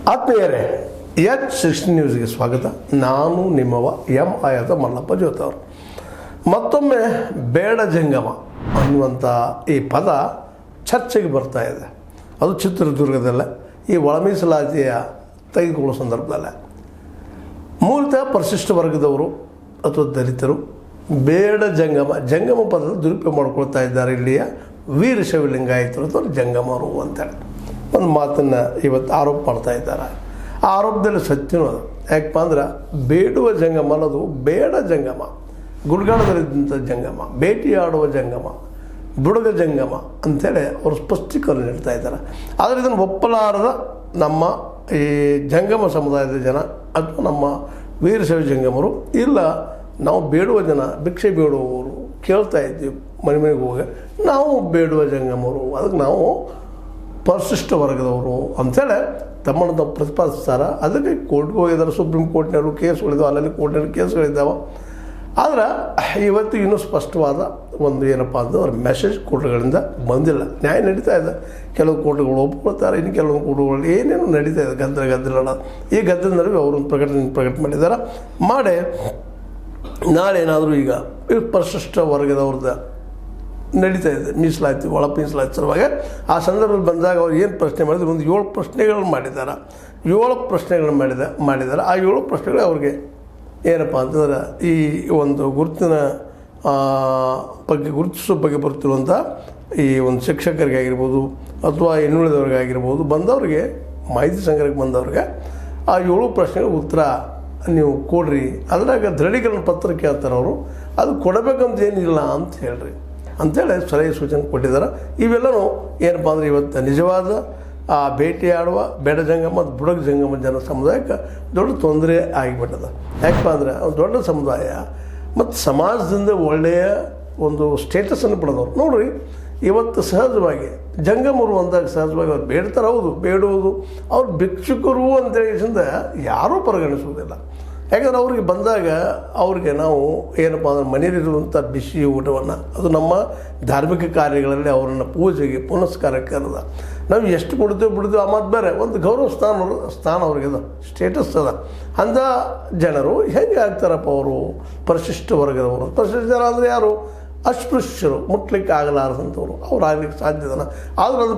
ಆತ್ಮೀಯರೇ, H16 ನ್ಯೂಸ್ಗೆ ಸ್ವಾಗತ. ನಾನು ನಿಮ್ಮವ ಆಯತ ಮಲ್ಲಪ್ಪ ಜೋತವರು. ಮತ್ತೊಮ್ಮೆ ಬೇಡ ಜಂಗಮ ಅನ್ನುವಂಥ ಈ ಪದ ಚರ್ಚೆಗೆ ಬರ್ತಾ ಇದೆ. ಅದು ಚಿತ್ರದುರ್ಗದಲ್ಲೇ ಈ ಒಳ ಮೀಸಲಾತಿಯ ತೆಗೆದುಕೊಳ್ಳೋ ಸಂದರ್ಭದಲ್ಲೇ ಮೂಲತಃ ಪರಿಶಿಷ್ಟ ವರ್ಗದವರು ಅಥವಾ ದಲಿತರು ಬೇಡ ಜಂಗಮ ಪದದ ದುರುಪಯೋಗ ಮಾಡ್ಕೊಳ್ತಾ ಇದ್ದಾರೆ. ಇಲ್ಲಿಯ ವೀರಶೈವ ಲಿಂಗಾಯತರು ಅಥವಾ ಜಂಗಮರು ಅಂತೇಳಿ ಒಂದು ಮಾತನ್ನು ಇವತ್ತು ಆರೋಪ ಮಾಡ್ತಾ ಇದ್ದಾರೆ. ಆ ಆರೋಪದಲ್ಲಿ ಸತ್ಯನೂ ಅದು. ಯಾಕಪ್ಪ ಅಂದ್ರೆ ಬೇಡುವ ಜಂಗಮ ಅನ್ನೋದು ಬೇಡ ಜಂಗಮ, ಗುಡ್ಗಾಡದಲ್ಲಿದ್ದಂಥ ಜಂಗಮ, ಭೇಟಿಯಾಡುವ ಜಂಗಮ, ಬುಡಗ ಜಂಗಮ ಅಂಥೇಳಿ ಅವರು ಸ್ಪಷ್ಟೀಕರಣ ನೀಡ್ತಾ ಇದ್ದಾರೆ. ಆದರೆ ಇದನ್ನು ಒಪ್ಪಲಾರದ ನಮ್ಮ ಈ ಜಂಗಮ ಸಮುದಾಯದ ಜನ ಅಥವಾ ನಮ್ಮ ವೀರಶೈವ ಜಂಗಮರು ಇಲ್ಲ, ನಾವು ಬೇಡುವ ಜನ, ಭಿಕ್ಷೆ ಬೇಡುವವರು, ಕೇಳ್ತಾ ಇದ್ದೀವಿ ಮನೆ ಮನೆಗೆ ಹೋಗಿ, ನಾವು ಬೇಡುವ ಜಂಗಮರು, ಅದಕ್ಕೆ ನಾವು ಪರಿಶಿಷ್ಟ ವರ್ಗದವರು ಅಂಥೇಳಿ ತಮ್ಮನ್ನು ತಾವು ಪ್ರತಿಪಾದಿಸ್ತಾರೆ. ಅದಕ್ಕೆ ಕೋರ್ಟ್ಗೆ ಹೋಗಿದ್ದಾರೆ. ಸುಪ್ರೀಂ ಕೋರ್ಟ್ನಲ್ಲೂ ಕೇಸ್ಗಳಿದ್ದಾವೆ, ಅಲ್ಲಲ್ಲಿ ಕೋರ್ಟ್ನಲ್ಲಿ ಕೇಸ್ಗಳಿದ್ದಾವೆ. ಆದರೆ ಇವತ್ತು ಇನ್ನೂ ಸ್ಪಷ್ಟವಾದ ಒಂದು ಏನಪ್ಪ ಅಂತಂದ್ರೆ ಮೆಸೇಜ್ ಕೋರ್ಟ್ಗಳಿಂದ ಬಂದಿಲ್ಲ. ನ್ಯಾಯ ನಡೀತಾ ಇದೆ. ಕೆಲವು ಕೋರ್ಟ್ಗಳು ಒಪ್ಕೊಳ್ತಾರೆ, ಇನ್ನು ಕೆಲವು ಕೋರ್ಟ್ಗಳು ಏನೇನು ನಡೀತಾ ಇದೆ ಗದ್ದಲ. ಈ ಗದ್ದಲ ನಡುವೆ ಅವರೊಂದು ಪ್ರಕಟ ಮಾಡಿದ್ದಾರೆ. ಮಾಡಿ ನಾಳೆ ಏನಾದರೂ ಈಗ ಪರಿಶಿಷ್ಟ ವರ್ಗದವ್ರದ್ದು ನಡೀತಾ ಇದೆ ಮೀಸಲಾತಿ, ಒಳ ಮೀಸಲಾತಿ ಸಲುವಾಗಿ ಆ ಸಂದರ್ಭದಲ್ಲಿ ಬಂದಾಗ ಅವ್ರು ಏನು ಪ್ರಶ್ನೆ ಮಾಡಿದ್ರು, ಒಂದು 7 ಪ್ರಶ್ನೆಗಳನ್ನು ಮಾಡಿದ್ದಾರೆ. 7 ಪ್ರಶ್ನೆಗಳನ್ನು ಮಾಡಿದ್ದಾರೆ. ಆ 7 ಪ್ರಶ್ನೆಗಳು ಅವ್ರಿಗೆ ಏನಪ್ಪ ಅಂತಂದ್ರೆ ಈ ಒಂದು ಗುರುತಿನ ಗುರುತಿಸೋ ಬಗ್ಗೆ ಬರ್ತಿರುವಂಥ ಈ ಒಂದು ಶಿಕ್ಷಕರಿಗಾಗಿರ್ಬೋದು ಅಥವಾ ಇನ್ನುಳಿದವ್ರಿಗಾಗಿರ್ಬೋದು, ಬಂದವ್ರಿಗೆ ಮಾಹಿತಿ ಸಂಗ್ರಹಕ್ಕೆ ಬಂದವ್ರಿಗೆ ಆ 7 ಪ್ರಶ್ನೆಗಳ ಉತ್ತರ ನೀವು ಕೊಡ್ರಿ, ಅದ್ರಾಗ ದೃಢೀಕರಣ ಪತ್ರ ಕೇಳ್ತಾರೆ ಅವರು, ಅದು ಕೊಡಬೇಕಂತ ಏನಿಲ್ಲ ಅಂತ ಹೇಳ್ರಿ ಅಂಥೇಳಿ ಸಲಹೆ ಸೂಚನೆ ಕೊಟ್ಟಿದ್ದಾರೆ. ಇವೆಲ್ಲವೂ ಏನಪ್ಪ ಅಂದರೆ ಇವತ್ತು ನಿಜವಾದ ಆ ಭೇಟಿಯಾಡುವ ಬೇಡ ಜಂಗಮ ಮತ್ತು ಬುಡಗ ಜಂಗಮ ಜನ ಸಮುದಾಯಕ್ಕೆ ದೊಡ್ಡ ತೊಂದರೆ ಆಗಿಬಿಟ್ಟದ. ಯಾಕಪ್ಪ ಅಂದರೆ ದೊಡ್ಡ ಸಮುದಾಯ ಮತ್ತು ಸಮಾಜದಿಂದ ಒಳ್ಳೆಯ ಒಂದು ಸ್ಟೇಟಸನ್ನು ಪಡೆದವ್ರು. ನೋಡಿರಿ, ಇವತ್ತು ಸಹಜವಾಗಿ ಜಂಗಮರು ಅಂದಾಗ ಸಹಜವಾಗಿ ಅವ್ರು ಬೇಡ್ತಾರೆ. ಹೌದು, ಬೇಡುವುದು ಅವ್ರು ಭಿಕ್ಷುಕರು ಅಂತೇಳಿಸಿಂದ ಯಾರೂ ಪರಿಗಣಿಸುವುದಿಲ್ಲ. ಯಾಕಂದ್ರೆ ಅವ್ರಿಗೆ ಬಂದಾಗ ಅವ್ರಿಗೆ ನಾವು ಏನಪ್ಪ ಅಂದ್ರೆ ಮನೆಯಲ್ಲಿರುವಂಥ ಬಿಸಿ ಊಟವನ್ನು, ಅದು ನಮ್ಮ ಧಾರ್ಮಿಕ ಕಾರ್ಯಗಳಲ್ಲಿ ಅವರನ್ನು ಪೂಜೆಗೆ ಪುನಸ್ಕಾರಕ್ಕೆ ಕರೆದ ನಾವು ಎಷ್ಟು ಬಿಡ್ತೀವಿ ಆ ಮಾತು ಬೇರೆ. ಒಂದು ಗೌರವ ಸ್ಥಾನ ಅವ್ರಿಗೆ ಅದ, ಸ್ಟೇಟಸ್ ಅದ. ಅಂಥ ಜನರು ಹೆಂಗೆ ಆಗ್ತಾರಪ್ಪ ಅವರು ಪರಿಶಿಷ್ಟ ವರ್ಗದವರು? ಪರಿಶಿಷ್ಟ ಜನ ಅಂದರೆ ಯಾರು? ಅಸ್ಪೃಶ್ಯರು, ಮುಟ್ಲಿಕ್ಕೆ ಆಗಲಾರದಂಥವ್ರು. ಅವ್ರು ಆಗ್ಲಿಕ್ಕೆ ಸಾಧ್ಯದನ. ಆದರೂ ಅದು